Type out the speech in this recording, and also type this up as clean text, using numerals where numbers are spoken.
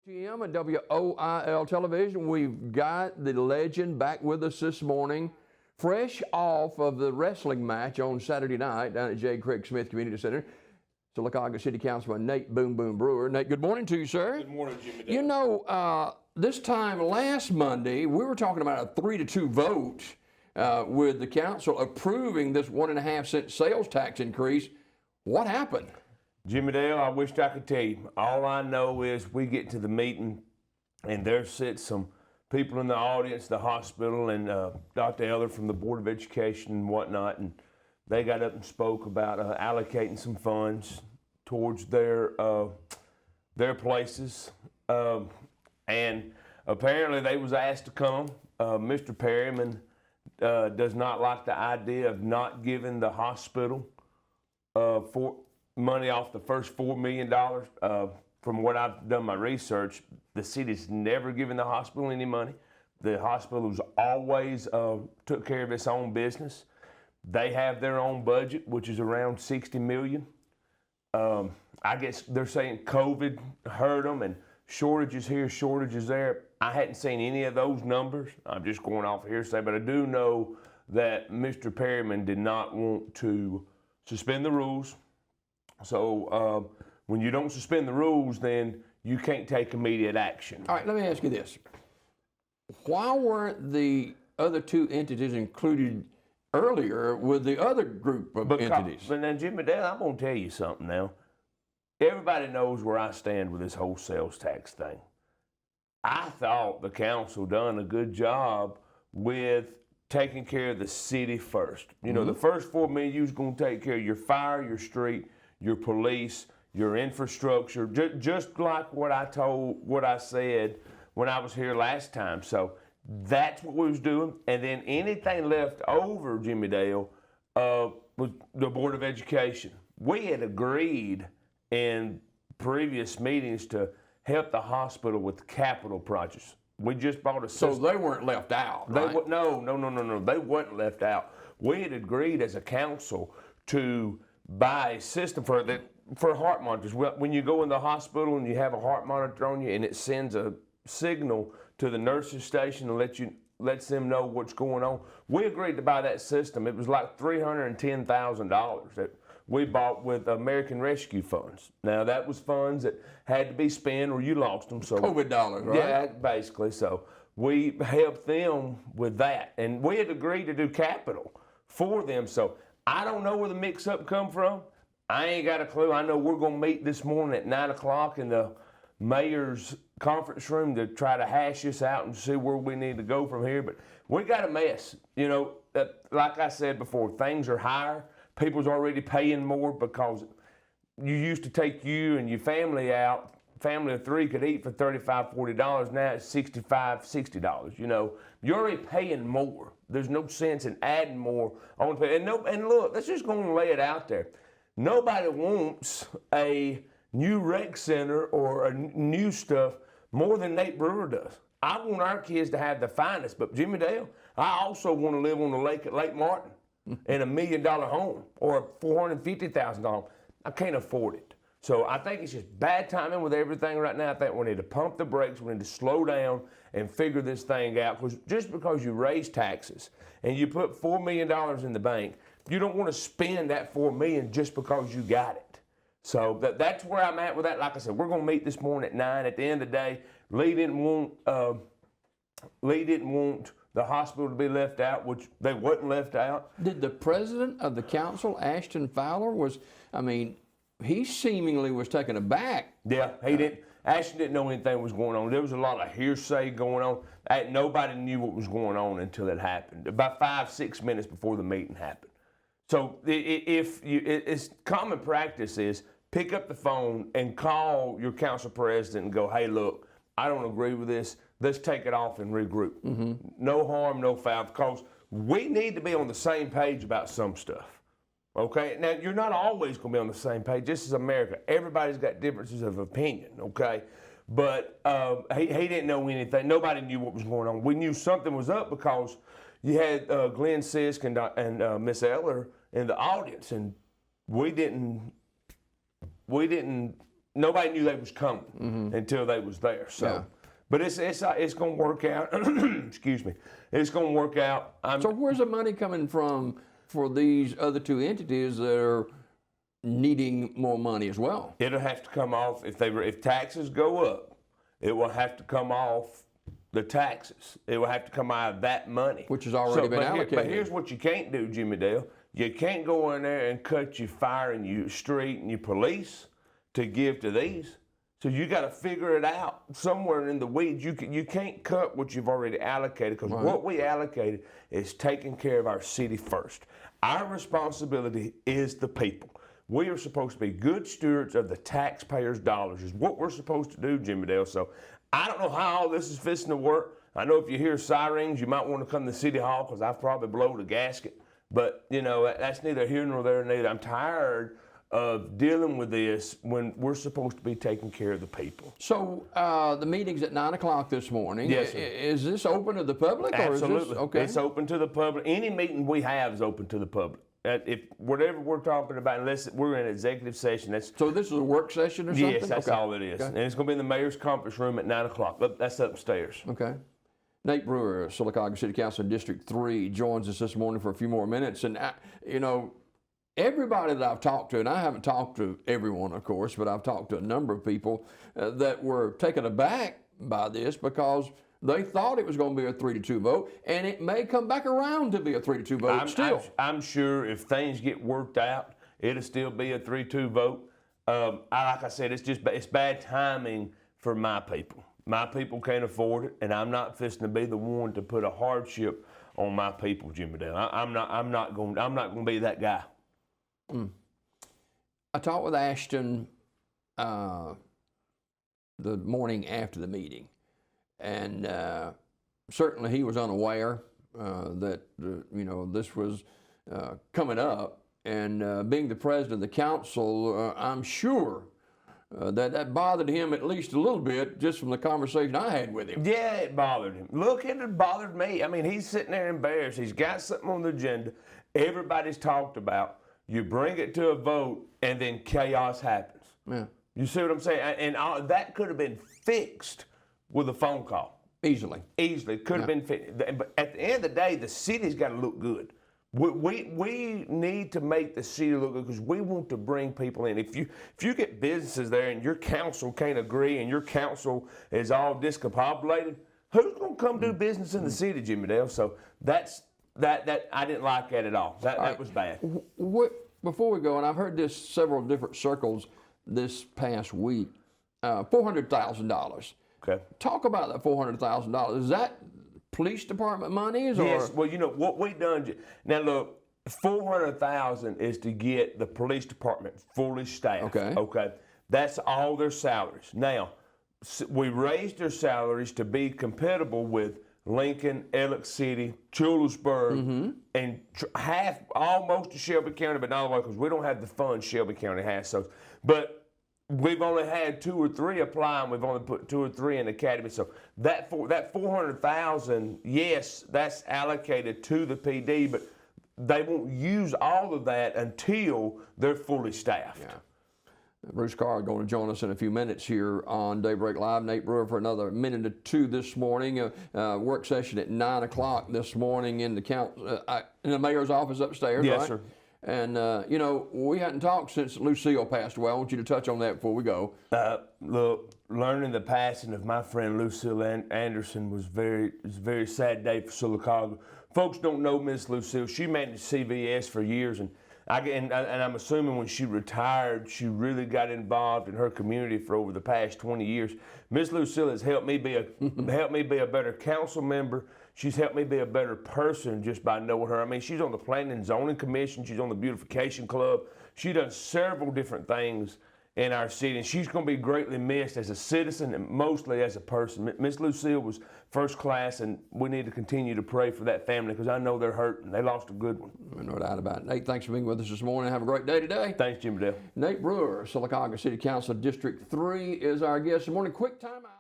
GM and WOIL television, we've got the legend back with us this morning, fresh off of the wrestling match on Saturday night down at J. Craig Smith Community Center. Sylacauga City Councilman Nate Boom Boom Brewer. Nate, good morning to you, sir. Good morning, Jimmy. You know, this time last Monday, we were talking about a 3-2 vote with the council approving this 1.5-cent sales tax increase. What happened? Jimmy Dale, I wished I could tell you. All I know is we get to the meeting and there sits some people in the audience, the hospital, and Dr. Eller from the Board of Education and whatnot, and they got up and spoke about allocating some funds towards their places, and apparently they was asked to come. Mr. Perryman does not like the idea of not giving the hospital for money off the first $4 million. From what I've done my research, the city's never given the hospital any money. The hospital's always took care of its own business. They have their own budget, which is around $60 million. I guess they're saying COVID hurt them and shortages here, shortages there. I hadn't seen any of those numbers. I'm just going off of hearsay, but I do know that Mr. Perryman did not want to suspend the rules. So when you don't suspend the rules, then you can't take immediate action. All right, let me ask you this. Why weren't the other two entities included earlier with the other group of entities? But now, Jimmy Dale, I'm going to tell you something now. Everybody knows where I stand with this whole sales tax thing. I thought the council done a good job with taking care of the city first. You know, the first $4 million, you was going to take care of your fire, your street, your police, your infrastructure, just like what I said when I was here last time. So that's what we was doing. And then anything left over, Jimmy Dale, was the Board of Education. We had agreed in previous meetings to help the hospital with capital projects. We just bought a system. So they weren't left out, right? No. They weren't left out. We had agreed as a council to buy a system for heart monitors. When you go in the hospital and you have a heart monitor on you and it sends a signal to the nurse's station and lets them know what's going on. We agreed to buy that system. It was like $310,000 that we bought with American Rescue Funds. Now that was funds that had to be spent or you lost them. So COVID dollars, right? Yeah, basically. So we helped them with that. And we had agreed to do capital for them. So I don't know where the mix-up come from. I ain't got a clue. I know we're going to meet this morning at 9 o'clock in the mayor's conference room to try to hash this out and see where we need to go from here. But we got a mess. You know, like I said before, things are higher. People's already paying more because you used to take you and your family out. Family of 3 could eat for $35, $40. Now it's $65, $60. You know, you're already paying more. There's no sense in adding more on pay. And look, let's just go and lay it out there. Nobody wants a new rec center or a new stuff more than Nate Brewer does. I want our kids to have the finest, but Jimmy Dale, I also want to live on the lake at Lake Martin in $1 million home or a $450,000 home. I can't afford it. So I think it's just bad timing with everything right now. I think we need to pump the brakes. We need to slow down and figure this thing out. Because just because you raise taxes and you put $4 million in the bank, you don't want to spend that $4 million just because you got it. So that's where I'm at with that. Like I said, we're going to meet this morning at 9. At the end of the day, Lee didn't want the hospital to be left out, which they wasn't left out. Did the president of the council, Ashton Fowler, he seemingly was taken aback. Yeah, he didn't. Ashton didn't know anything was going on. There was a lot of hearsay going on. Nobody knew what was going on until it happened. About 5-6 minutes before the meeting happened. So it's common practice is pick up the phone and call your council president and go, hey, look, I don't agree with this. Let's take it off and regroup. No harm, no foul, because we need to be on the same page about some stuff. Okay, now you're not always going to be on the same page. This is America. Everybody's got differences of opinion, okay? But he didn't know anything. Nobody knew what was going on. We knew something was up because you had Glenn Sisk and Miss Eller in the audience, and we didn't nobody knew they was coming until they was there. So, Yeah. but it's going to work out. Excuse me. It's going to work out. So where's the money coming from for these other two entities that are needing more money as well? It'll have to come off if taxes go up. It will have to come off the taxes. It will have to come out of that money, Which has already been allocated. But here's what you can't do, Jimmy Dale. You can't go in there and cut your fire and your street and your police to give to these. So you got to figure it out somewhere in the weeds. You can't cut what you've already allocated, because what we allocated is taking care of our city first. Our responsibility is the people. We are supposed to be good stewards of the taxpayers' dollars, is what we're supposed to do, Jimmy Dale. So I don't know how all this is fixing to work. I know if you hear sirens, you might want to come to City Hall, because I've probably blown a gasket. But, you know, that's neither here nor there, neither. I'm tired of dealing with this when we're supposed to be taking care of the people. So the meeting's at 9 o'clock this morning. Yes, sir. Is this open to the public? Absolutely. Or is this, okay. It's open to the public. Any meeting we have is open to the public. If whatever we're talking about, unless we're in an executive session, that's... So this is a work session or something? Yes, that's all it is. Okay. And it's going to be in the mayor's conference room at 9 o'clock. That's upstairs. Okay. Nate Brewer, Sylacauga City Council District 3, joins us this morning for a few more minutes. And, you know, everybody that I've talked to, and I haven't talked to everyone, of course, but I've talked to a number of people that were taken aback by this because they thought it was going to be a 3-2 vote, and it may come back around to be a 3-2 vote still. I'm sure if things get worked out, it'll still be a 3-2 vote. Like I said, it's bad timing for my people. My people can't afford it, and I'm not fixing to be the one to put a hardship on my people, Jimmy Dale. I'm not going to be that guy. I talked with Ashton the morning after the meeting, and certainly he was unaware that you know, this was coming up. And being the president of the council, I'm sure that bothered him at least a little bit, just from the conversation I had with him. Yeah, it bothered him. Look, it bothered me. I mean, he's sitting there embarrassed. He's got something on the agenda everybody's talked about. You bring it to a vote, and then chaos happens. Yeah. You see what I'm saying? And that could have been fixed with a phone call. Easily. Easily. Could have been fixed. But at the end of the day, the city's got to look good. We need to make the city look good, because we want to bring people in. If you get businesses there and your council can't agree and your council is all discombobulated, who's going to come do business in the city, Jimmy Dale? So that I didn't like that at all. That was bad. Before we go, and I've heard this several different circles this past week, $400,000. Okay. Talk about that $400,000. Is that police department monies? Yes. Or? Well, you know what we done. Now look, $400,000 is to get the police department fully staffed. Okay. Okay. That's all their salaries. Now, we raised their salaries to be compatible with Lincoln, Elliott City, Childersburg, and almost to Shelby County, but not all the way, because we don't have the funds Shelby County has. So, but we've only had 2 or 3 apply, and we've only put 2 or 3 in the academy. So that $400,000, yes, that's allocated to the PD, but they won't use all of that until they're fully staffed. Yeah. Bruce Carr is going to join us in a few minutes here on Daybreak Live. Nate Brewer for another minute or two this morning. Work session at 9 o'clock this morning in the mayor's office upstairs. Yes, right? sir. And, you know, we hadn't talked since Lucille passed away. I want you to touch on that before we go. Look, learning the passing of my friend Lucille Anderson was a very sad day for Sylacauga. Folks don't know Miss Lucille. She managed CVS for years, and I'm assuming when she retired, she really got involved in her community for over the past 20 years. Miss Lucille has helped me be a better council member. She's helped me be a better person just by knowing her. I mean, she's on the Planning and Zoning Commission. She's on the Beautification Club. She's done several different things in our city, and she's going to be greatly missed as a citizen and mostly as a person. Miss Lucille was first class, and we need to continue to pray for that family, because I know they're hurting. They lost a good one. No doubt about it. Nate, thanks for being with us this morning. Have a great day today. Thanks, Jimmy Dale. Nate Brewer, Sylacauga City Council District 3 is our guest this morning. Quick time out.